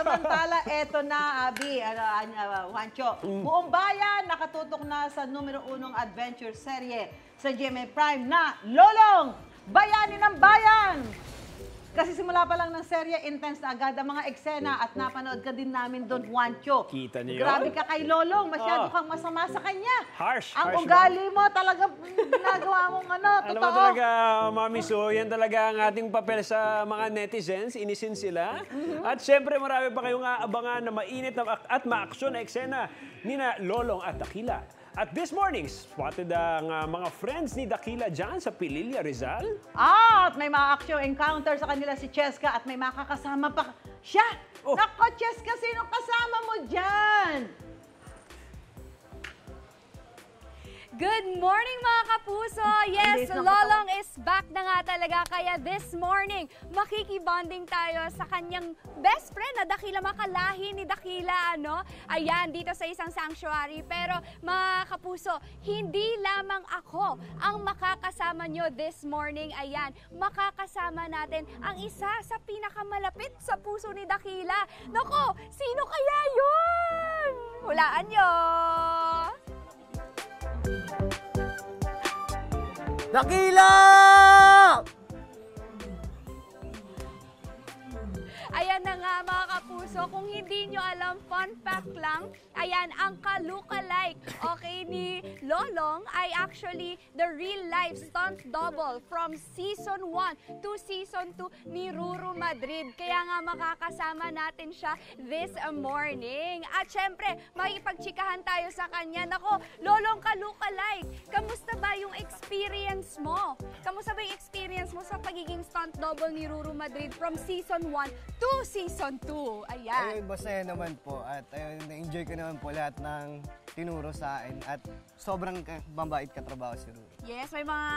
Samantala, eto na, Abi, Juancho. Buong bayan nakatutok na sa numero 1 adventure serye sa GMA Prime na Lolong, Bayani ng Bayan! Kasi simula pa lang ng serye, intense na agad ang mga eksena at napanood ka din namin doon, Juancho. Kita niyo Grabe ka kay Lolong, masyado kang masama sa kanya. Harsh. Ang ugali mo, talaga ginagawa mong Alam totoo. mo talaga, Mami Su, yan talaga ang ating papel sa mga netizens, inisin sila. At syempre marami pa kayong aabangan na mainit at maaksyon na eksena ni na Lolong at Dakila. At this morning, spotted ang mga friends ni Dakila dyan sa Pililla, Rizal. At may mga action encounter sa kanila si Cheska at may makakasama pa siya. Oh. Nako, Cheska, sino kasama mo dyan? Good morning mga kapuso! Yes, Lolong is back na nga talaga. Kaya this morning, makikibonding tayo sa kanyang best friend na Dakila, makalahi ni Dakila. Ayan, dito sa isang sanctuary. Pero mga kapuso, hindi lamang ako ang makakasama nyo this morning. Ayan, makakasama natin ang isa sa pinakamalapit sa puso ni Dakila. Nako, sino kaya yun? Hulaan nyo! Dakila! Ayan na nga mga kapuso, kung hindi nyo alam, fun fact lang, ayan, ang ka-lookalike, okay, ni Lolong ay actually the real-life stunt double from season 1 to season 2 ni Ruru Madrid. Kaya nga makakasama natin siya this morning. At syempre, makipagtsikahan tayo sa kanya. Nako, Lolong ka-lookalike, kamusta ba yung experience mo? Kamusta ba yung experience mo sa pagiging stunt double ni Ruru Madrid from season 1 to season 2. Ayan. Ayun, masaya naman po. At ayun, na-enjoy ko naman po lahat ng tinuro sa akin. At sobrang mabait katrabaho si Ruru. Yes, may mga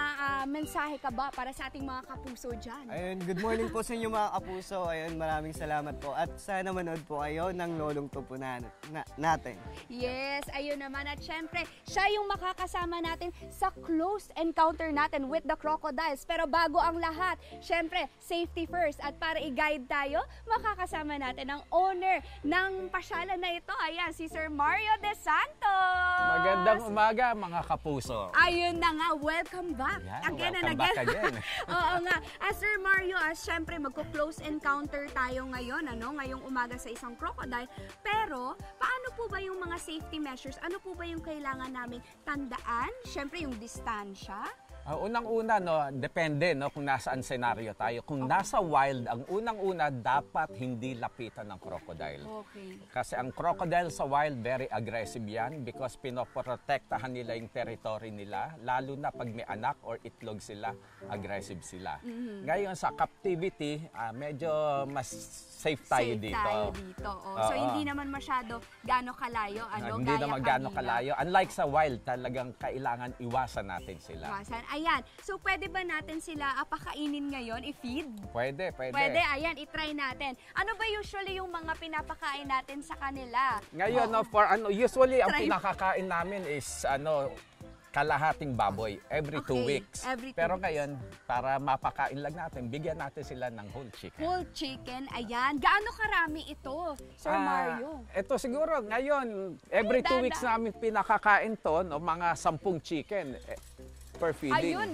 mensahe ka ba para sa ating mga kapuso dyan? Ayun, good morning po sa inyo mga kapuso. Ayun, maraming salamat po. At sana manood po kayo ng Lolong Tupo natin. Yes, ayun naman. At syempre, siya yung makakasama natin sa close encounter natin with the crocodiles. Pero bago ang lahat, syempre, safety first. At para i-guide tayo, makakasama natin ang owner ng pasyalan na ito. Ayan, si Sir Mario De Santos. Magandang umaga mga kapuso. Ayun na nga, welcome back. Yeah, Again welcome and back again. again. Oo nga. Sir Mario, syempre magko-close encounter tayo ngayon, ngayong umaga sa isang crocodile. Pero, paano po ba yung mga safety measures? Ano po ba yung kailangan naming tandaan? Syempre yung distansya. Unang-una, depende kung nasaan senaryo tayo. Kung nasa wild, ang unang-una dapat hindi lapitan ng crocodile. Okay. Kasi ang crocodile sa wild, very aggressive yan because pinoprotektahan nila yung territory nila. Lalo na pag may anak or itlog sila, aggressive sila. Ngayon sa captivity, medyo mas safe tayo dito. So hindi naman masyado gaano kalayo. Hindi naman gaano kalayo. Unlike sa wild, talagang kailangan iwasan natin sila. Ayan. So, pwede ba natin sila pakainin ngayon, i-feed? Pwede. Pwede, ayan, i-try natin. Ano ba usually yung mga pinapakain natin sa kanila? Ngayon, usually ang pinakakain namin is kalahating baboy every 2 weeks. Pero ngayon, para mapakain lang natin, bigyan natin sila ng whole chicken. Whole chicken, ayan. Gaano karami ito, Sir Mario? Ito siguro, ngayon, every 2 weeks namin pinakakain to, mga 10 chicken per feeding. Ayun,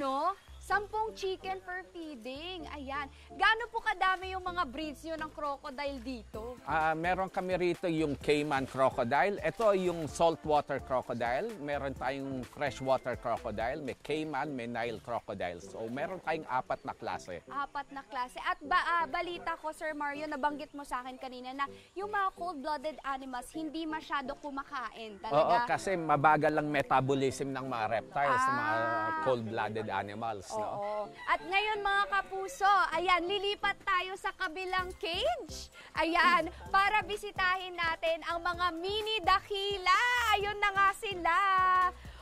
10 chicken per feeding. Ayan. Gaano po kadami yung mga breeds nyo ng crocodile dito? Meron kami rito yung Cayman crocodile. Ito yung saltwater crocodile. Meron tayong freshwater crocodile. May Cayman, may Nile crocodile. So meron tayong 4 na klase. 4 na klase. At balita ko, Sir Mario, nabanggit mo sa akin kanina na yung mga cold-blooded animals hindi masyado kumakain talaga. Oo, kasi mabagal lang metabolism ng mga reptiles, mga cold-blooded animals. Oo. At ngayon mga kapuso, ayan, lilipat tayo sa kabilang cage. Ayan, para bisitahin natin ang mga mini dakila. Ayun na nga sila.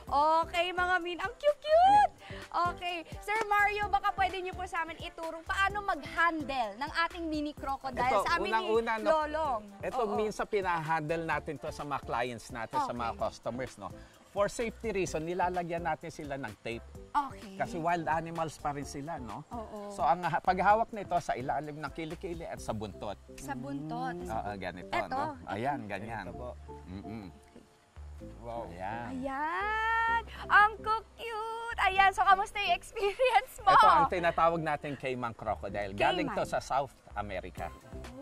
Okay, mga ang cute-cute. Okay, Sir Mario, baka pwede niyo po sa amin iturong paano mag-handle ng ating mini crocodile sa amin ni Lolong. Ito, minsan pinahandle natin to sa mga clients natin, sa mga customers, for safety reason, nilalagyan natin sila ng tape. Okay. Kasi wild animals pa rin sila, no? Oo. So, ang paghawak nito sa ilalim ng kilikili at sa buntot. Sa buntot. Oo, ganito, Eto. no? Ayan, ganyan. Ito po. Mm-mm. Wow. Ayan. Ayan. Ang cute. Ayan, so kamusta yung experience mo? Ito ang tinatawag natin Cayman crocodile. Galing to Cayman. sa South America.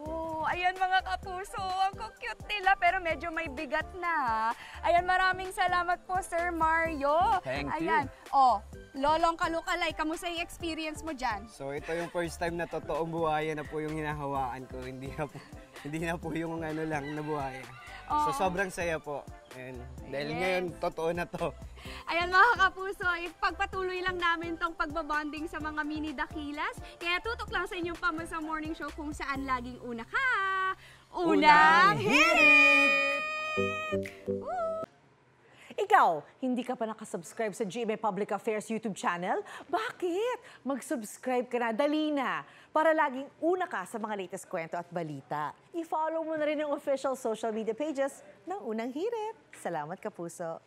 Oh, ayan mga kapuso, ang cute nila pero medyo may bigat na. Ayan, maraming salamat po Sir Mario. Thank you. Ayan, oh, Lolong Kalukalay, kamusta yung experience mo dyan? So ito yung first time na totoong buhaya na po yung hinahawakan ko. Hindi na po yung ano lang na buhaya. So sobrang saya po. And dahil Yes. ngayon totoo na to. Ayan mga kapuso, ipagpatuloy lang namin tong pagbabonding sa mga mini dakilas. Kaya tutok lang sa inyong Pama sa Morning Show kung saan laging una ka. Unang hirit! Ikaw, hindi ka pa nakasubscribe sa GMA Public Affairs YouTube channel? Bakit? Mag-subscribe ka na, dali na, para laging una ka sa mga latest kwento at balita. I-follow mo na rin yung official social media pages ng Unang Hirit. Salamat, Kapuso.